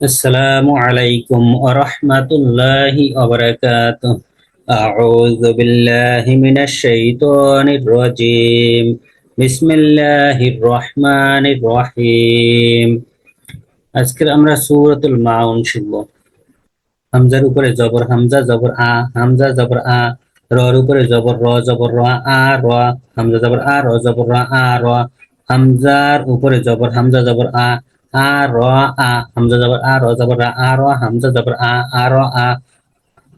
السلام عليكم ورحمة الله وبركاته. أعوذ بالله من الشيطان الرجيم. بسم الله الرحمن الرحيم. আজকের আমরা সূরাতুল মাউন শিখব। হামজার উপরে জবর হামজা জবর আ, হামজা জবর আ। রর উপরে জবর র জবর র আ র। হামজা জবর আ র জবর র আ র। হামজার উপরে জবর হামজা জবর আ, আ র আ। হামজা জবর আ র জবর রা আ র। হামজা জবর আ, আ র আ।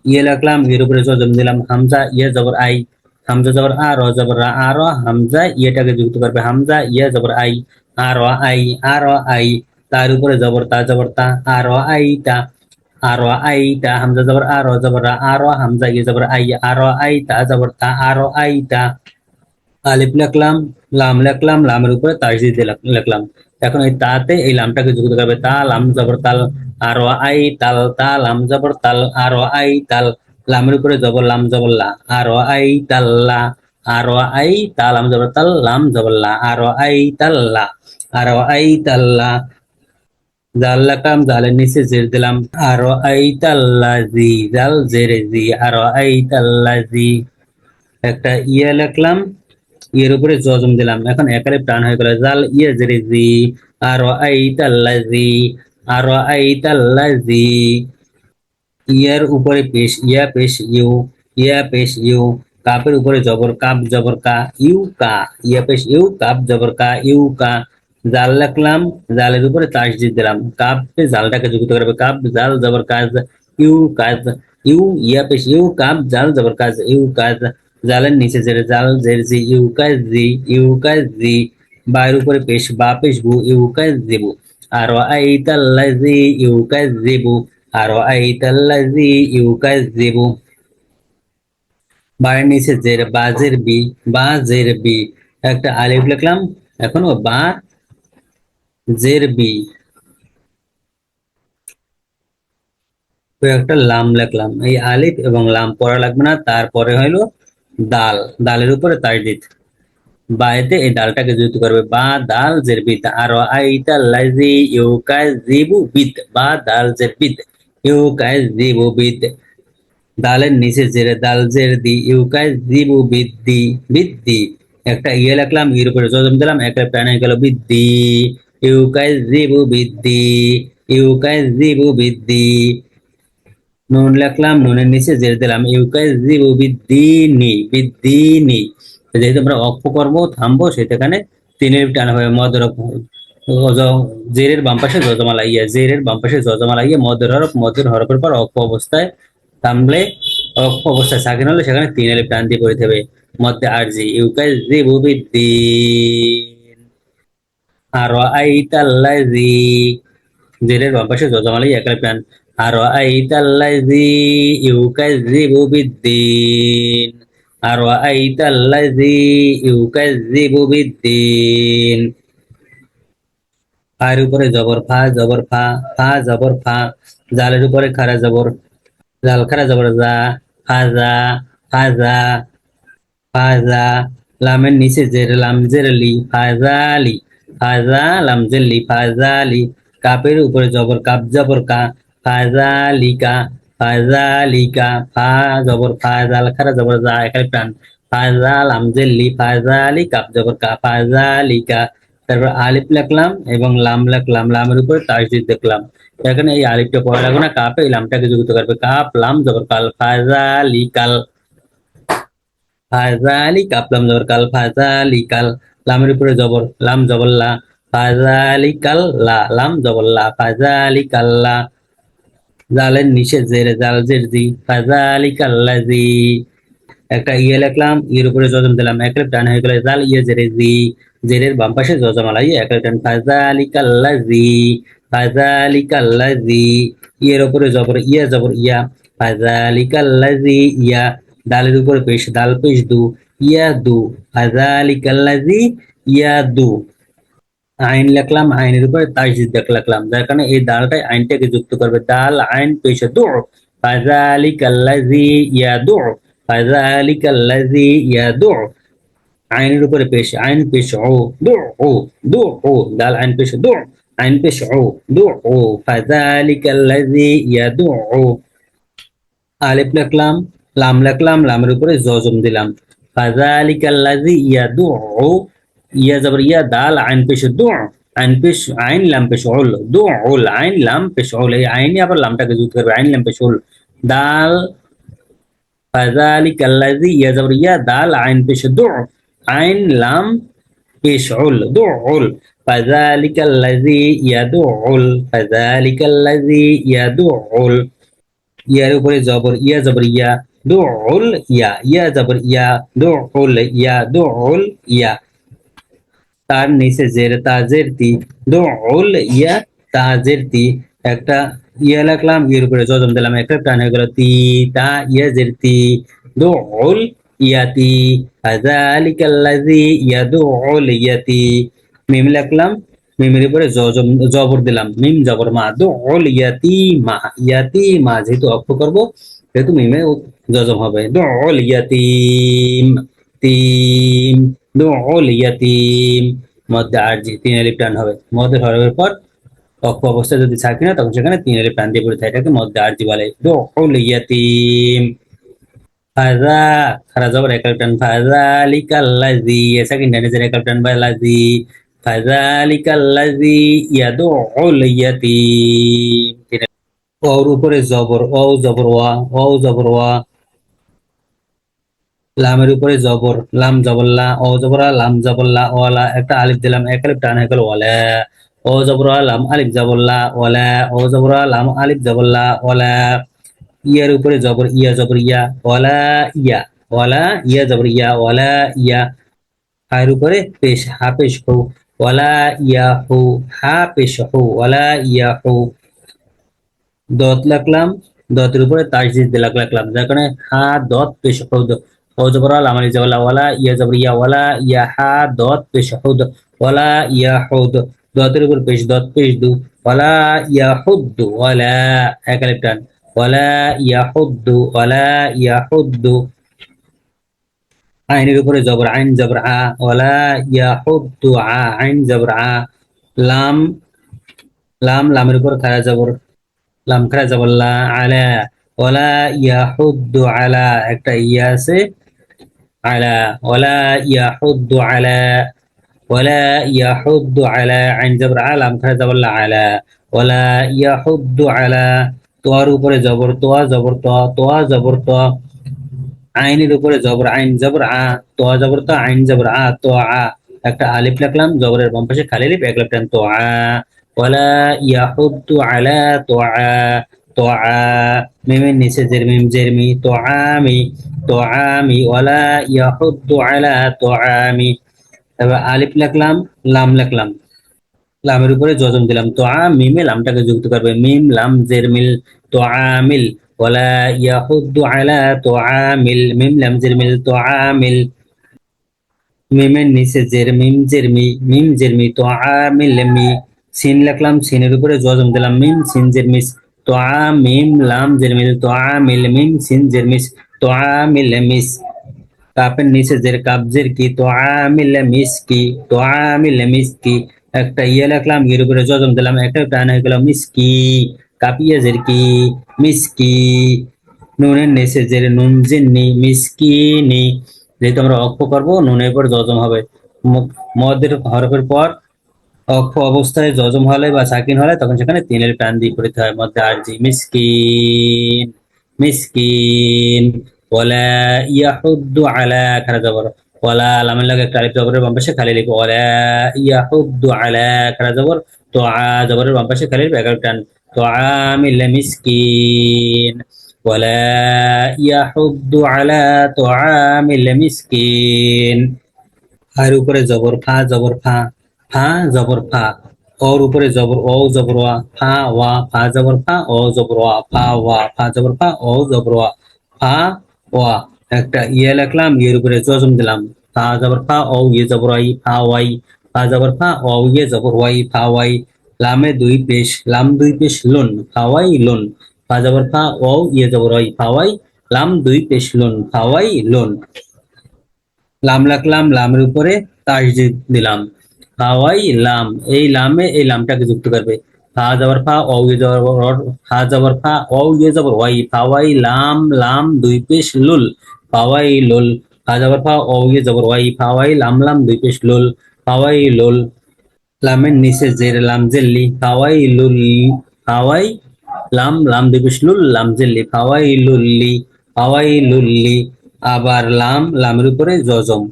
ইয়ে লিখলাম, এর উপরে জজম দিলাম, হামজা ইয়ে জবর আই। হামজা জবর আ র জবর রা আ র। হামজা ইয়েটাকে যুক্ত করবে, হামজা ইয়ে জবর আই, আ র আই, আ র আই। তার উপরে জবর তা জবর তা, আ র আই তা, আ র আই তা। হামজা জবর আ র জবর রা আ র। হামজা ইয়ে জবর আই, আ র আই তা জবর তা, আ র আই তা। আলিফ লিখলাম, লাম লিখলাম, লামের উপরে তাসদিদ লিখলাম। এখন এই তাতে এই লামটাকে যুক্ত করবে, তা লাম জবর তাল, আর আই তাল, তা লাম জবর তাল, আর আই তাল। লামের উপরে জবর লাম জবর লা, আর আই তাল্লা, আর আই তা লাম জবর তাল, লাম জবর লা, আর আই তাল্লা, আর আই তাল্লা। জাল লিখলাম, জালের নিচে জের দিলাম, আর আই তাল্লাজি, জাল জেরে জি, আর আই তাল্লাজি। একটা ইয়ে লিখলাম, ইয়ের উপরে জজম দিলাম। এখন একারে প্রাণ হয়ে গেল, জাল ইয়ে জেরে জি, আর আই তাল্লাজি, আর আই তাল্লাজি। ইয়ার উপরে পেশ ইয়া পেশ ইউ, ইয়া পেশ ইউ। কাপের উপরে জবর কাপ জবর কা, ইউ কা। ইয়া পেশ ইউ, কাপ জবর কা, ইউ কা। জাল লিখলাম, জালের উপরে তাসদিদ দিলাম, কাপে জালটাকে যুক্ত করবে, কাপ জাল জবর কাজ, ইউ কাজ। ইউ ইয়া পেশ ইউ, কাপ জাল জবর কাজ, ইউ কাজ। জালের নিচে জেরে, জাল জের জি, ইউ কাজ জি, ইউ কাজ জি। বায়ের উপরে পেশ বা পেশ বু, ইউ কাজ জিবু। আর আই তাল্লাজি ইউ কাজ জিবু, আর আই তাল্লাজি ইউ কাজ জিবু। বায়ের নিচে জের, বাজের বি, বাজের বি। একটা আলিফ লিখলাম, এখনো বা জের বি। তো একটা লাম লিখলাম। এই আলিফ এবং লাম পড়া লাগবে না, তারপরে হইলো দাল, দালের উপরে তাসদিদ। বায়েতে এই ডালটাকে যুক্ত করবে, বা দাল জের বিদ, আর আই তাল্লাজি ইউ কাজ জিবু বিদ, বা দাল জের বিদ, ইউ কাজ জিবু বিদ। দালের নিচে জেরে, দাল জের দি, ইউকাই জিবু বিদ্দি, বিদ্দি। একটা ইয়ে লিখলাম, ইর উপরে জজম দিলাম, একটা প্রাণ হয়ে গেল বিদ্দি, ইউকাই জিবু বিদ্দি, ইউকাই জিবু বিদ্দি। নুন লিখলাম, নুনের নিচে জের দিলাম, ইউকাই জিবু বিদ্দিনি, বিদ্দিনি। যেহেতু আমরা অক্ষ করবো থামবো, সেখানে তিনের টান হবে, মদের জেরের বাম পাশে জজমা লাগিয়ে, জেরের বাম পাশে জজমা লাগিয়ে মদের হরফ, মদের হরফের পর অক্ষ অবস্থায় থামলে, অক্ষ অবস্থায় সাকিন হলে সেখানে তিন আলিফ টান দিয়ে পড়তে হবে। মধ্যে আরজি, ইউকাই জিবু বিদ্দিন, আর আই তাল্লাজি। জেরের বাম পাশে জজমা লাগিয়ে এক আলিফ টান, আর আই তাল্লাজি ইউকাই জিবু বিদ্দিন, আর আই তাল্লাজি ইউকাই জিবু বিদ্দিন। ফায়ের উপরে জবর ফা জবর ফা, ফা জবর ফা। জালের উপরে খারা জবর, জাল খারা জবর জা, ফাজা, ফাজা, ফাজা। লামের নিচে জের, লাম জের লি, ফাজালি, ফাজা লাম জের লি, ফাজালি। কাপের উপরে জবর কাপ জবর কা, ফাজালিকা, ফাজালিকা। ফা জবর ফা, জাল খারা জবর জা, এখানে প্রাণ, ফাজা লাম জের লি, ফাজালি কাপ জবর কা, ফাজালিকা। তারপর আলিফ লিখলাম এবং লাম লিখলাম, লামের উপরে তাসদিদ দেখলাম। এখানে এই আলিফটা পড়া লাগবে না, কাপে এই লামটাকে যুক্ত করবে, কাপ লাম জবর কাল, ফাজালিকাল, ফাজালিকা। লাম জবর কাল, ফাজালিকাল। লামের উপরে জবর, লাম জবর লা, ফাজালিকাল লা, লাম জবর লা, ফাজালিকাল্লা। জালের নিচে জেরে, জাল জের জি, ফাজালিকাল্লাজি। একটা ইয়ে লিখলাম, ইয়ের উপরে জজম দিলাম, এক লেফ টান হয়ে গেলে জাল ইয়ে জেরে জি। জেরের বাম পাশে জজম আলাই, এক লেফ টান, ফাজালিকাল্লাজি, ফাজালিকাল্লাজি। ইয়ের উপরে জবর ইয়া জবর ইয়া, ফাজালিকাল্লাজি ইয়া। দালের উপরে পেশ, দাল পেশ দু, ইয়া দু, ফাজালিকাল্লাজি ইয়া দু। আইন লিখলাম, আইনের উপরে তাসদিদ লিখলাম, যার কারণে এই দালটাই আইনটাকে যুক্ত করবে, দাল আইন পেশ দু, ফাজালিকাল্লাজি ইয়াদু, ফাজালিকাল্লাজি ইয়াদু। আইনের উপরে পেশ, আইন পেশ ও, দু ও, দু ও। দাল আইন পেশ দু, আইন পেশ উ দুউ ফাযালিকাল্লাযী ইয়াদউ আলিফ লিখলাম লামের উপরে জজম দিলাম ফাযালিকাল্লাযী ইয়াদউ ইয়া জবর ইয়া দাল আইন পেশ দু আইন পেশ আইন লাম পেশ উল দুউল আইন লাম পেশ উল এই আইনে আবার লামটাকে যুক্ত করবে আইন লাম পেশ উল দাল ফাযালিকাল্লাযী ইয়া জবর ইয়া দাল আইন পেশ দু আইন লাম পেশ উল দুউল ফাযালিকাল্লাযী ইয়াদউল ইয়ার উপরে জবর ইয়া দুউল ইয়া জবর দুউল ইয়া তার নিচে জের তাজের তি দুউল ইয়া তাজের তি একটা ইয়া লিখলাম এর উপরে জজম দিলাম একটা টান হয়ে গেল তি তা ইয়া জের তি দুউল ইয়াতি ফাযালিকাল্লাযী ইয়াদউল ইয়াতি মিম লিখলাম মিমের উপরে জবর দিলাম মিম জবর মা দুউল ইয়াতিমা যেহেতু অক্ষ করব সেহেতু মিমে জজম হবে দুউল তিম দুউল ইয়াতিম মধ্যে আরজি তিন আলিফ টান হবে মধ্যে হরফের পর অক্ষ অবস্থায় যদি থাকে না তখন সেখানে তিন আলিফ টান দিয়ে পড়ে থাকে এটাকে মধ্যে আরজি বলে দুউল ইয়াতিম ফাজা খারা জবর একাল টান ফাযালিকাল্লাযী সেকেন্ড টানে জের একাল টান বালাযী ফাযালিকাল্লাযী ইয়াদউল ইয়াতীম ওর উপরে জবর ও জবর ওয়া লামের উপরে জবর লাম জবল্লা ও জবরা লাম জবল্লা ওয়ালা একটা আলিফ দিলাম এক আলিফ টান হয়ে গেল ওয়ালা ও জবরা লাম আলিফ জবল্লা ওয়ালা ও জবরা লাম আলিফ জবল্লা ওয়ালা ইয়ার উপরে জবর ইয়া ওয়ালা ইয়া জবর ওয়ালা ইয়া হায়ের উপরে পেশ হা পেশ হু ওয়ালা ইয়াহু হা পেশ হু ওয়ালা ইয়াহু দত লিখলাম দতের উপরে তাসদিদ লিখলাম যার কারণে হা দত পেশ হু ও জবর আল আমালি জবর ওয়ালা ইয়া জবর ওয়ালা ইয়া হা দত পেশ হু ওয়ালা ইয়াহুদ দতের উপর পেশ দত পেশ দু ওয়ালা ইয়াহুদ্দু ওয়ালা এক আলিফ টান ওয়ালা ইয়াহুদ্দু আইনের উপরে জবর আইন জবর আ ওয়ালা ইয়াহুদ্দু আইন জবর আ লাম লামের উপর খারা জবর লাম খারা জবর লা আলা ওয়ালা ইয়াহুদ্দু আলা একটা ইয়া আছে আলা ওয়ালা ইয়াহুদ্দু আলা আইন জবর আ লাম খারা জবর লা আলা ওয়ালা ইয়াহুদ্দু আলা তোয়ার উপরে জবর তোয়া জবর তো আইনের উপরে জবর আইন জবর আ তোয়া জবর তো আইন জবর আ তো আ একটা আলিফ লিখলাম জবরের বাম পাশে খালি আলিফ এক লিখলাম তো আ ওয়ালা ইয়াহুদ্দু আলা তো আ মিমের নিচে জেরমি তো আমি ওয়ালা ইয়াহুদ্দু আলা তো আমি এবার আলিফ লিখলাম লাম লিখলাম লামের উপরে জজম দিলাম তো মিমে লামটাকে যুক্ত করবে মিম লাম জেরমিল তো আমিল ওয়ালা ইয়াহুদ্দু আলা তো আমিল মিম লাম জেরমিল তো আমিল মিমের নিচে মিম জেরমি তো আমিল মি সিন লিখলাম সিনের উপরে জজম দিলাম মিম সিন জেরমিস তো মিম লাম জেরমিল তো আমিল মিম সিন জেরমিস তো আমিল মিস কাপের নিচে কাপ কি তো আমিল মিসকি একটা ইয়ে লিখলাম এর উপরে জজম দিলাম একটা টান হয়ে গেল মিসকি কাপিয়ে কি মিসকি নুনের নিচে নুন জিন্নি মিসকিনি যেহেতু আমরা অক্ষ করবো নুনের পর জজম হবে মদের হরফের পর অক্ষ অবস্থায় জজম হলে বা সাকিন হলে তখন সেখানে তিনের টান দিয়ে পড়তে হয় মধ্যে আরজি মিসকিন ওয়ালা ইয়াহুদ্দু আলা খারা জবর ওয়ালা লামের লাগে একটা আলিফ জবরের বাম পাশে খালি লিখো ওয়ালা ইয়াহুদ্দু আলা খারা জবর তো আ জবরের বাম পাশে খালি লিখো টান তো আমিল মিসকিন ওয়ালা ইয়াহুদ্দু আলা তো আমিল মিসকিন আর উপরে জবর ফা জবর ফা ওর উপরে জবর ও জবর ওয়া ফা জবর ফা ও জবর ওয়া ফা জবর ফা ও জবর ওয়া ফা ওয়া একটা ইয়ে লিখলাম ইয়ের উপরে জজম দিলাম ফা জবর ফা ও ইয়ে জবর ওয়াই ফা জবর ফা ও ইয়ে জবর ওয়াই ফা ওয়াই লামে দুই পেশ লুন ফাওয়াই লুন ফা জবর ফা ও ইয়ে জবর ওয়াই ফাওয়াই লাম দুই পেশ লুন ফাওয়াই লুন লাম লিখলাম লামের উপরে তাসদিদ দিলাম ফাওয়াই লাম, এই লামে এই লামটাকে যুক্ত করবে। ফা যাবার ফা, অ ইয়ে যাবার অর, ফা যাবার ফা, অ ইয়ে যাবার ওয়াই, ফাওয়াই লাম, লাম দুই পেশ লুল, ফাওয়াই লুল। ফা যাবার ফা, অ ইয়ে যাবার ওয়াই, ফাওয়াই লাম, লাম দুই পেশ লুল, ফাওয়াই লুল। লামের নিচে জের, লাম জেল্লি, ফাওয়াই লুল্লি, ফাওয়াই লাম, লাম দুই পেশ লুল, লাম জেল্লি, ফাওয়াই লুল্লি, ফাওয়াই লুল্লি। আবার লাম, লামের উপরে জজম।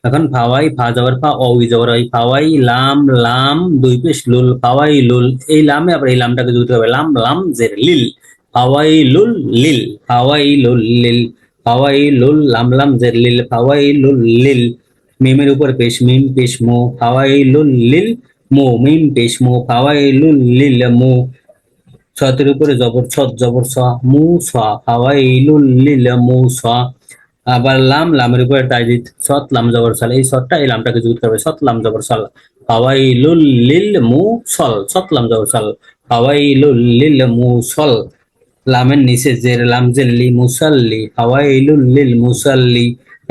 এখন ফাওয়াই, ফা যাবার ফা, অ ই যাবার ওই, ফাওয়াই লাম, লাম দুই পেশ লুল, ফাওয়াই লুল। এই লামে আবার এই লামটাকে যুক্ত হবে, লাম, লাম জের লিল, ফাওয়াই লুল লিল, ফাওয়াই লুল লিল, ফাওয়াই লুল লাম, লাম জের লিল, ফাওয়াই লুল লিল। মিমের উপর পেশ, মিম পেশ মো, ফাওয়াই লুল লিল মো, মিম পেশ মো, ফাওয়াই লুল লিল মো। সতের উপরে জবর, ছদ জবর স, মু স, ফাওয়াই লুল লিল মু স। আবার লাম, লামের উপরে তাজদিদ, সৎ লাম জবর সাল, এই সৎটা এই লামটাকে যুক্ত করবে, সৎ লাম জবর সাল, ফাওয়াইলুল লিল মুসল, সৎ লাম জবর সাল, ফাওয়াইলুল লিল মুসল। লামের নিচে জের, লাম জেল্লি, মুসাল্লি, ফাওয়াইলুল লিল মুসাল্লি।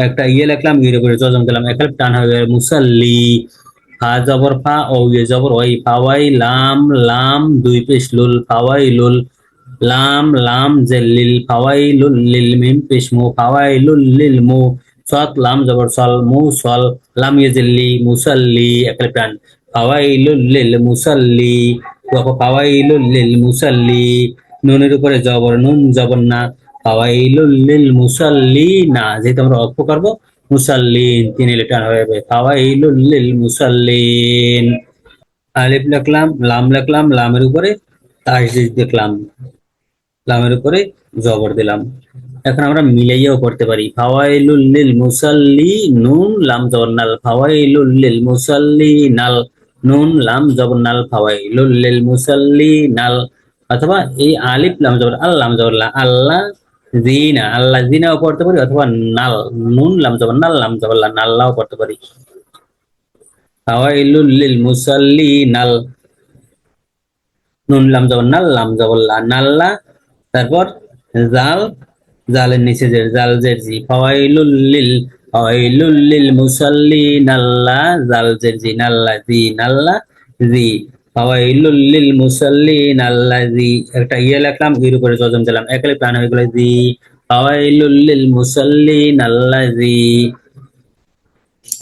একটা ইয়ে লিখলাম, ইয়ের উপরে জজম দিলাম, এক টান হয়ে যাবে, মুসাল্লি। ফা জবর ফা, ও ইয়ে জবর ওই, ফাওয়াই লাম, লাম দুই পেশ লুল, ফাওয়াইলুল, লাম, লাম জেল্লিল, ফাওয়াইলুল লিল, মিম পেশ মু, ফাওয়াইলুল লিল মু। সৎ লাম জবর সল, মু সল, লাম ইয়েজিল্লি, মুসাল্লি, একলে প্রাণ, ফাওয়াইলুল লিল মুসাল্লি, ফাওয়াইলুল লিল মুসাল্লি। নুনের উপরে জবর, নুন জবর না, ফাওয়াইলুল লিল মুসাল্লি না, যেহেতু আমরা অক্ষ করবো, মুসাল্লিন তিন লিটার হয়ে যাবে, ফাওয়াইলুল লিল মুসাল্লিন। আলিফ লিখলাম, লাম লিখলাম, লামের উপরে তাসদিদ দেখলাম, লামের উপরে জবর দিলাম। এখন আমরা মিলাইয়াও করতে পারি, ফাওয়াইলুল লিল মুসাল্লি, নুন লাম জবর নাল, ফাওয়াইলুল লিল মুসাল্লি নাল, নুন লাম জবর নাল, ফাওয়াইলুল লিল মুসাল্লি নাল। অথবা এই আলিফ লাম জবর আল, লাম জবর লা, আল্লাহ জিনা, আল্লাহ জিনাও পড়তে পারি, অথবা নাল, নুন লাম জবর নাল, লাম জবর লা, নাল্লাও পড়তে পারি, ফাওয়াইলুল লিল মুসাল্লি নাল, নুন লাম জবর নাল, লাম জবর লা, নাল্লা। তারপর জাল, জালের নিচে জের, জাল জের জি, ফাওয়াইলুল লিল মুসাল্লিন, নাল্লা জাল জের জি, নাল্লা জি, নাল্লা জি, ফাওয়াইলুল লিল মুসাল্লিন আল্লাযী। একটা ইয়ে লিখলাম, এর উপরে জজম দিলাম, একলে প্রাণ হয়ে গেল জি, ফাওয়াইলুল লিল মুসাল্লিন আল্লাযী।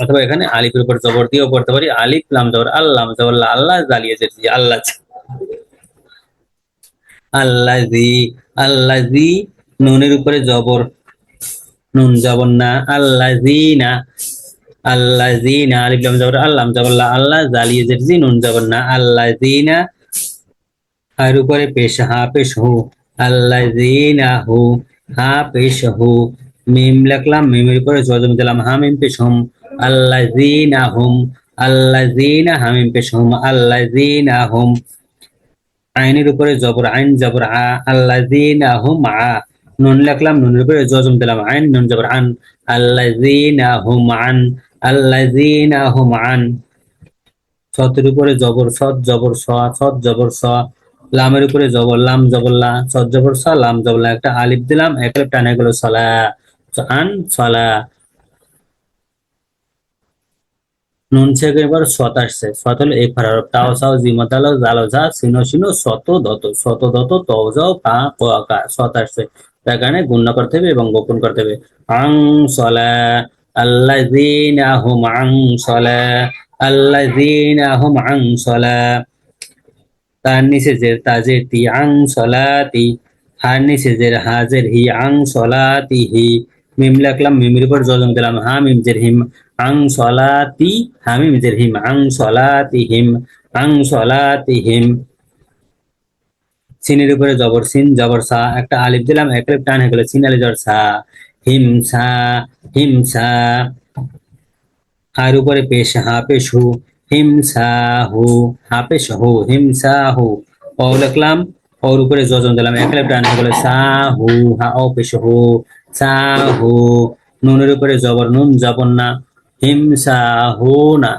অথবা এখানে আলিফের উপর জবর দিয়েও পড়তে পারি, আলিফ লাম জবর আল, লাম জবর লা, আল্লাহ জালিয়ে জের জি, আল্লাহ, আল্লাযী, আল্লাযী। নুনের উপরে জবর, নুন জবর না, আল্লাযীনা, আল্লাযীনা, আলিফ লাম জবর আল, লাম জবর লা, আল্লাহ জালিয়ে জের জি, নুন জবর না, আল্লাযীনা। আর উপরে পেশ, হা পেশ হু, আল্লাযীনা হু, হা পেশ হু। মিম লিখলাম, মিমের উপরে জজম দিলাম, হা মিম পেশ হুম, আল্লাযীনা হুম, আল্লাযীনা, হা মিম পেশ হুম, আল্লাযীনা হুম। আইনের উপরে জবর, আইন জবর আ, আল্লাযীনা হুম আ। নুন লিখলাম, নুনের উপরে জজম দিলাম, আইন নুন জবর আন, আল্লাযীনা হুম আন, আল্লাযীনা হুম আন। সতের উপরে জবর, সৎ জবর স, সৎ জবর স। লামের উপরে জবর, লাম জবর লা, সৎ জবর স, লাম জবর লা, একটা আলিফ দিলাম, এক আলিফ টানে গেল সলা, আন সলা। নুন থেকে এবার সত আসছে, সত হলো এক হরফ, তাও সাও জিম তালো জালো ঝা সিনো সিনো শত দত, শত দত তও যাও পা ক কা, সত আসছে, তার কারণে গুণ করতে হবে এবং গোপন করতে হবে। আং সলা, আল্লাযীনা হুম আং সলা, আল্লাযীনা হুম আং সলা। তার নিচে জের, তাজের তি, আং সলাতি, হার নিচে জের, হাজের হি, আং সলাতিহি। মিম লিখলাম, মিমের উপর জজম দিলাম, হা মিম জের হিম, আং সলাতি, হা মিম জের হিম, আং সলাতিহিম, আং সলাতিহিম। সিনের উপরে জবর, সিন জবর সা, একটা আলিফ দিলাম, এক আলিফ টান হয়ে গেল, সিন আলি জবর সা, হিমসা, হিমসা। আর উপরে পেশ, হা পেশ হু, হিমসাহু, হা পেশ হু, হিমসাহু। ও লিখলাম, ওর উপরে জজম দিলাম, এক আলিফ টান হয়ে গেল, সাহু, হা ও পেশ হু, সাহু। নুনের উপরে জবর, নুন জবর না, হিমসাহু না।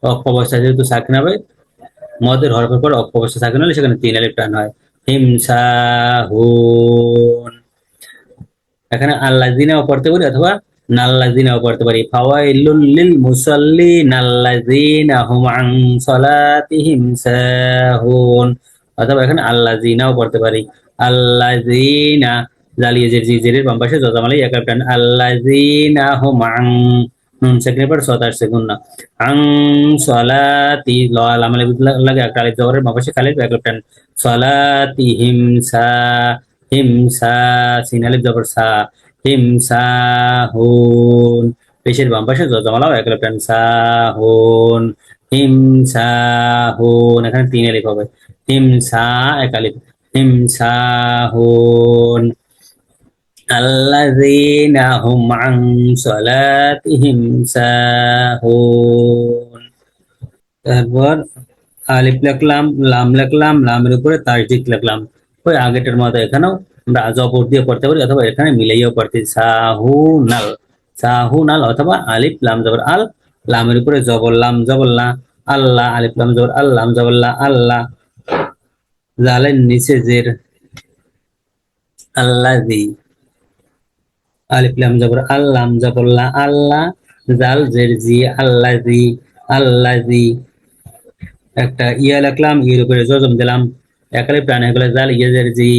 অক্ষ অবস্থা যেহেতু সাকিন হবে, মদের হরফের পর অক্ষ অবস্থা সাকিন হলে সেখানে তিন আলিফ টান হয়, হিমসাহুন। এখানে আল্লাযীনাও পড়তে পারি, অথবা নাল্লাযিনাও পড়তে পারি, ফাওয়াইলুল লিল মুসাল্লিন আল্লাযিনা হুম আন সালাতিহিম সাহুন, অথবা এখানে আল্লাযিনাও পড়তে পারি, আল্লাযিনা, জালিয়ে জের জি জেরের বাম পাশে জজামালাই এক টান, আল্লাযিনা হুম আন, নুন সেকেন্ডের পর সদ আসছে গুণ না, আন সলাতি লাম আলিফ লাগে একটা আলিফ জবরের বাম পাশে খালি এক টান, সলাতিহিম সা, হিম সা, সিন আলিফ জবর সা, হিম সাহুন, পেশের বাম পাশে জমালাও এক টান, সাহুন, হিম সাহুন, এখানে তিন আলিফ হবে, হিম সা এক আলিফ, হিম সাহুন, আল্লাযীনা হুম আন সালাতিহিম সাহুন। তারপর আলিফ লিখলাম, লাম লিখলাম, লামের উপরে তাসদিদ লিখলাম, ওই আগেটার মতো এখানেও আমরা জবর দিয়ে পড়তে পারি, অথবা এখানে মিলাইয়াও পড়তে, সাহুনাল, সাহুনাল, অথবা আলিফ লাম জবর আল, লামের উপরে জবর লাম জবর লা, আল্লাহ, আলিফ লাম জবর আল, লাম জবর লা, আল্লাহ, জালের নিচে জের, আল্লাযী, আলিফ লাম জবর আল, লাম জবর লা, আল্লাহ, জাল জের জি, আল্লাযী, আল্লাযী, একটা ইয়া লিখলাম, ইয়ের উপরে জজম দিলাম, একালে প্রাণ হয়ে গেলে জাল ইয়ের জি,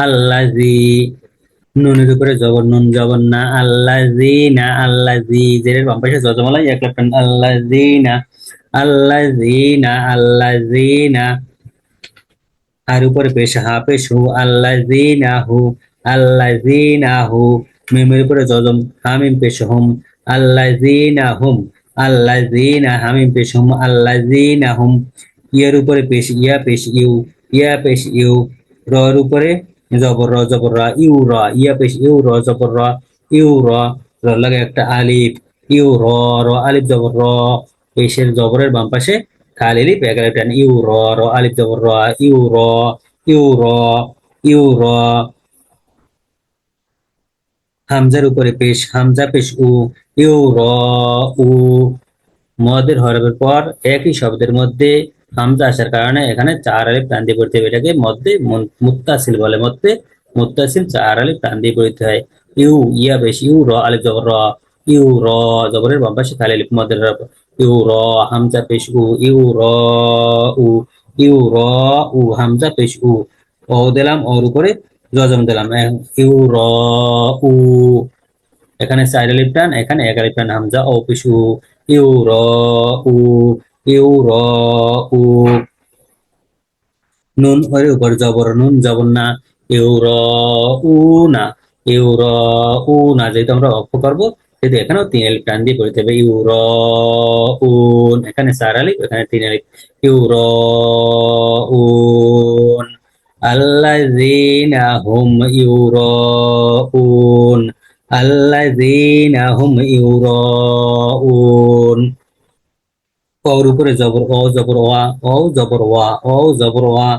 আল্লাযী, নুনের উপরে জবর নুন জবর না, আল্লাযীনা, আল্লাযী, জেরের বাম পাশে জজমালাই একলা প্রাণ, আল্লাযীনা, আল্লাযীনা, আল্লাযীনা, আর উপরে পেশ হা পেশ হু, আল্লাযীনাহু, আল্লাযীনাহু, মিমের উপরে জজম, হামিম পেশ হুম, আল্লাযীনাহুম, আল্লাযীনা, হামিম পেশ হুম, আল্লাযীনাহুম, ইয়ার উপরে পেশ ইয়া পেশ ইউ, ইয়া পেশ ইউ, র উপরে জবর র জবর রা, ইউ র, ইয়া পেশ ইউ র জবর র, ইউ র, র লাগে একটা আলিফ, ইউ র, র আলিফ জবর র, পেশের জবরের বাম পাশে খালি লিপ এগারো টান, ইউ র, র আলিফ জবর র, ইউ র, ইউ র, ইউ র, হামজার উপরে পেশ, হামজা পেশ উ, ইউ র উ, মদের হরফের পর একই শব্দের মধ্যে হামজা আসার কারণে এখানে চার আলিফ টান দিয়ে পড়তে হবে, এটাকে মধ্যে মুত্তাসিল বলে, মধ্যে মুত্তাসিল চার আলিফ টান দিয়ে পড়তে হয়, ইউ, ইয়া পেশ ইউ, র আলিফ জবর র, ইউ র, জবরের বাম পাশে খালি আলিফ মদের হরফ, ইউ র, হামজা পেশ উ, ইউ র উ, ইউ র উ, হামজা পেশ উ, ও দিলাম, ওর উপরে জজম দিলাম, ইউ র উ, এখানে চার আলিফ টান, এখানে এক আলিফ টান, হামজা ও পেশ উ, ইউ র উ, ইউ র উ, নুন এর উপর জবর নুন জবর না, ইউ র উ না, ইউ র উ না, যেহেতু আমরা অক্ষ করবো সেহেতু এখানেও তিন আলিফ টান দিয়ে পড়তে হবে, ইউ র উন, এখানে চার আলিফ, এখানে তিন আলিফ, ইউ র উন, আল্লাযীনা হুম ইউরাউন, আল্লাযীনা হুম ইউরাউন, ওর উপরে জবর ও জবর ওয়া, ও জবর ওয়া, ও জবর ওয়া,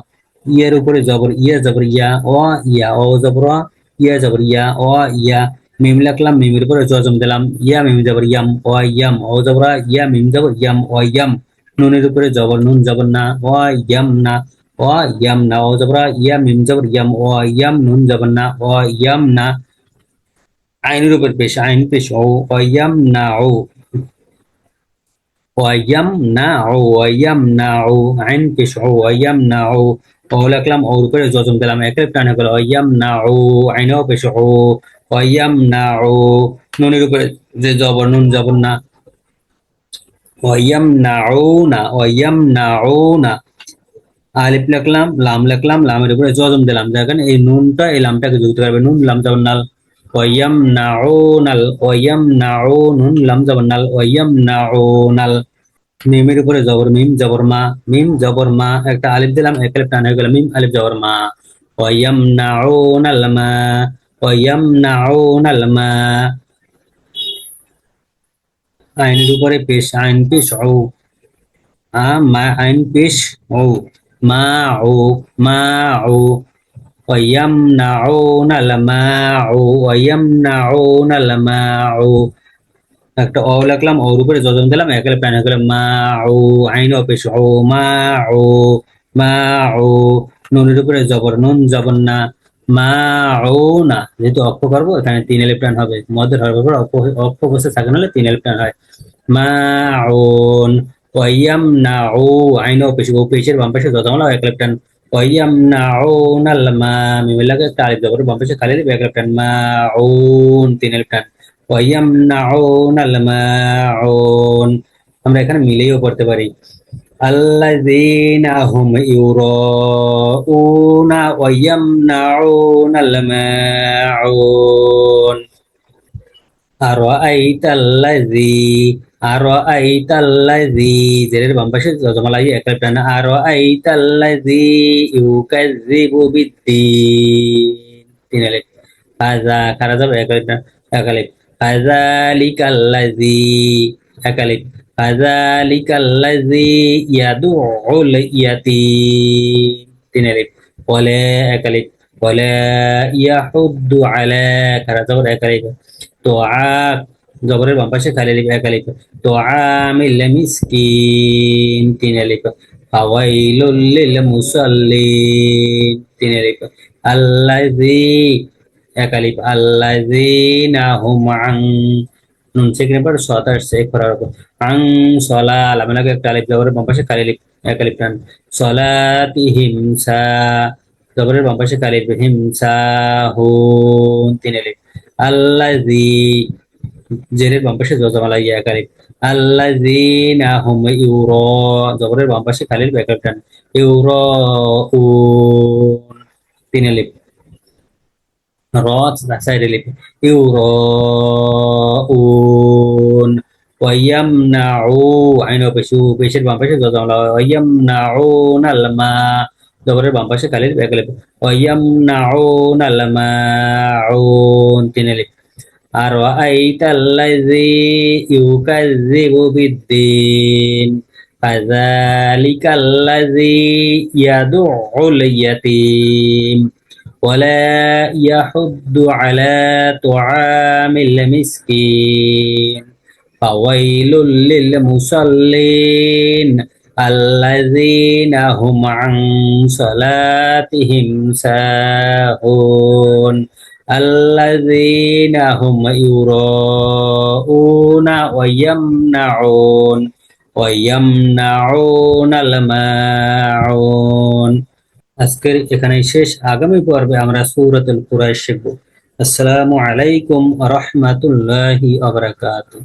ইয়ার উপরে জবর ইয়া জবর ইয়া, ও ইয়া, ও জবর ওয়া, ইয়া জবর ইয়া, ও ইয়া, মিম লিখলাম, মিমের উপরে জজম দিলাম, ইয়া মিম জবর ইয়াম, ও ইয়াম, ও জবর ওয়া, ইয়া মিম জবর ইয়াম, ও ইয়াম, নুনের উপরে জবর নুন জবর না, ও ইয়াম না, ও ইয়াম না, ও জবর ওয়া, ইয়া মিম জবর ইয়াম, ও ইয়াম, নুন জবর না, ও ইয়াম না, আইনের উপর পেশ, আইন পেশ ও, ইয়াম না ও, ويمنع ويمنع عين পেশ ويمنع, ও লিখলাম, ওর উপরে জজম দিলাম, একের টানে গেল, ويمنع আইনও পেশ ويمنع, নুনের উপরে যে জবর নুন জবর না, ويمنعون ويمنعون, আলিফ লিখলাম, লাম লিখলাম, লামের উপরে জজম দিলাম, দেখেন এই নুনটা এই লামটাকে যুক্ত করবে, নুন লাম জবর নাল, ওয়াইয়ামনাউনাল, ওয়াইয়ামনাউনুন লাম জবর নাল, ওয়াইয়ামনাউনাল, মিমের উপরে জবর মিম জবর মা, মিম জবর মা, একটা আলিফ দিলাম, এক আলিফ টান হয়ে গেল, মিম আলিফ জবর মা, ওয়াইয়ামনাউনাল মা, ওয়াইয়ামনাউনাল মা, আইনের উপরে পেশ, আইন পেশ ও, মা আইন পেশ ও, মা ও, মা ও, ওয়াইয়ামনাউনাল মা ও, ওয়াইয়ামনাউনাল মা ও, একটা অ লিখলাম, ওর উপরে জজম দিলাম, একালে প্যান হয়ে গেল, মা ও, আইন অপেশ ও, মা ও, মা ও, নুনের উপরে জবর নুন জবর না, মাউনা, যেহেতু অক্ষ করবো এখানে 3 আলিফ টান হবে, মদের হরফের পর অক্ষ বসে সাকিন হলে 3 আলিফ টান হয়। মাউন। ওয়াইয়ামনাউ, আইন ও পেশ, ও পেশের বাম পাশে যতমালা 1 আলিফ টান। ওয়াইয়ামনাউনাল মা, মিমের লাগে একটা আলিফ জবর, বাম পাশে খালি আলিফ 1 আলিফ টান। মাউন 3 আলিফ টান। ওয়াইয়ামনাউনাল মাউন। আমরা এখানে মিলেও পড়তে পারি। আল্লাযীনা হুম ইউরাউনা ওয়া ইয়ামনাউনাল মাউন। আরাআইতাল্লাযী, আরাআইতাল্লাযী, জেরের বাম পাশে জজমা লাগিয়ে 1 আলিফ টান। আরাআইতাল্লাযী ইউকাযযিবু বিদ্দীন 3 আলিফ। কাযা, খারা যাবে 1 আলিফ টান, 1 আলিফ। কাযালিকাল্লাযী 1 আলিফ। কাযালিকাল্লাযী ইয়াদুউল ইয়াতীম 3 আলিফ। ওয়ালা 1 আলিফ। ওয়ালা ইয়াহুদ্দু আলা, খারা যাবে 1 আলিফ। তোয়া, জবরের বাম পাশে খালি আলিফ 1 আলিফ। তোআমিল মিসকিন 3 আলিফ। ফাওয়াইলুল লিল মুসাল্লিন 3 আলিফ। আল্লাযী 1 আলিফ। আল্লাযীনা হুম আন, নুন সেকেন্ডের পর সত আসছে এক করার উপর। আং সলা, লামে লাগে একটা আলিফ, জবরের বাম পাশে খালি আলিফ 1 আলিফ টান। সলাতিহিম সা, জবরের বাম পাশে খালি আলিফ, হিম সা হুন 3 আলিফ। আল্লাযী, জেরের বাম পাশে জজমা লাগিয়ে 1 আলিফ। আল্লাযীনা হুম ইউরা, জবরের বাম পাশে খালি আলিফ 1 আলিফ টান। ইউরাউন 3 আলিফ। র সাইডে লিখে ইউরাউন। ওয়াইয়ামনাউ, আইন ও পেশু, পেশের বাম পাশে জজমা লাগা। ওয়াইয়ামনাউনাল মা, জবরের বাম পাশে খালি আলিফ 1 আলিফ। ওয়াইয়ামনাউনাল মাউন 3 আলিফ। আরাআইতাল্লাযী ইউকাযযিবু বিদ্দীন ফাযালিকাল্লাযী ইয়াদুউল ইয়াতীম ওয়ালা ইয়াহুদ্দু আলা তুআমিল মিসকিন ফাওয়াইলুল লিল মুসাল্লিন আল্লাযীনা হুম আন সালাতিহিম সাহুন। আল্লাযীনা হুম ইউরাউনা ওয়া ইয়ামনাউনাল মাউন। আজকের এখানেই শেষ। আগামী পর্বে আমরা সূরাতুল কুরাইশ শিখব। আসসালামু আলাইকুম ওয়া রাহমাতুল্লাহি ওয়া বারাকাতুহু।